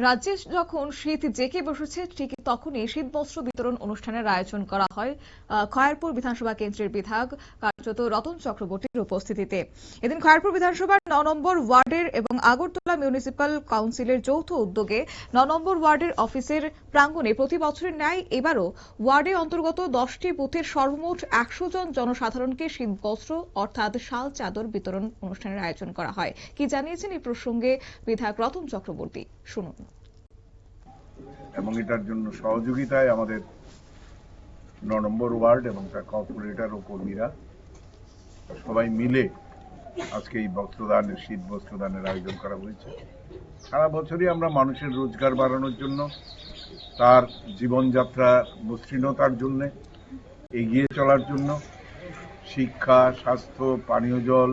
রাজ্যে যখন শীত জেঁকে বসেছে ঠিক তখনই শীত বস্ত্র বিতরণ অনুষ্ঠানের আয়োজন করা হয় খয়ারপুর বিধানসভা কেন্দ্রের বিধায়ক কার্যত রতন চক্রবর্তীর উপস্থিতিতে। এদিন খয়ারপুর বিধানসভার ৯ নম্বর ওয়ার্ডের এবং আগরতলা মিউনিসিপ্যাল কাউন্সিলের যৌথ উদ্যোগে ৯ নম্বর ওয়ার্ডের অফিসের প্রাঙ্গণে প্রতি বছরের ন্যায় এবারও ওয়ার্ডে অন্তর্গত 10টি বুথের সর্বমোট 100 জন জনসাধারণকে শীত বস্ত্র অর্থাৎ শাল চাদর বিতরণ অনুষ্ঠানের আয়োজন করা হয়। কি জানিয়েছেন এই প্রসঙ্গে বিধায়ক রতন চক্রবর্তী, শুনুন। এবং এটার জন্য সহযোগিতায় আমাদের ৯ নম্বর ওয়ার্ড এবং তার কর্পোরেটর ও কর্মীরা সবাই মিলে আজকে এই বস্ত্রদানের শীত বস্ত্রদানের আয়োজন করা হয়েছে। সারা বছরই আমরা মানুষের রোজগার বাড়ানোর জন্য, তার জীবনযাত্রা মসৃণতার জন্য, এগিয়ে চলার জন্য শিক্ষা, স্বাস্থ্য, পানীয় জল,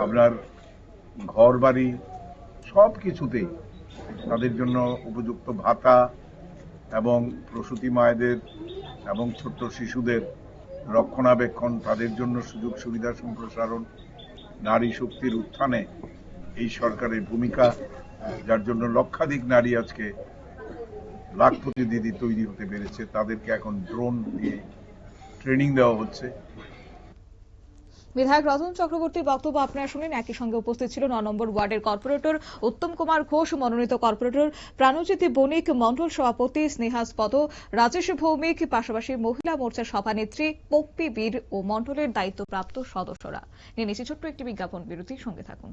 আপনার ঘর বাড়ি সব কিছুতেই তাদের জন্য উপযুক্ত ভাতা এবং প্রসূতি মায়েদের এবং ছোট্ট শিশুদের রক্ষণাবেক্ষণ, তাদের জন্য সুযোগ সুবিধা সম্প্রসারণ, নারী শক্তির উত্থানে এই সরকারের ভূমিকা, যার জন্য লক্ষাধিক নারী আজকে লাখপতি দিদি তৈরি হতে পেরেছে। তাদেরকে এখন ড্রোন দিয়ে ট্রেনিং দেওয়া হচ্ছে। বিধায়ক রতন চক্রবর্তীর বক্তব্য আপনারা শুনেন। একই সঙ্গে উপস্থিত ছিল ৯ নম্বর ওয়ার্ডের কর্পোরেটর উত্তম কুমার ঘোষ, মনোনীত কর্পোরেটর প্রাণজিৎ বণিক, মন্ডল সভাপতি স্নেহাস পদ, রাজেশ ভৌমিক, পাশাপাশি মহিলা মোর্চার সভানেত্রী পপ্পি বীর ও মন্ডলের দায়িত্বপ্রাপ্ত সদস্যরা। নিয়ে নিচ্ছি ছোট্ট একটি বিজ্ঞাপন বিরতি, সঙ্গে থাকুন।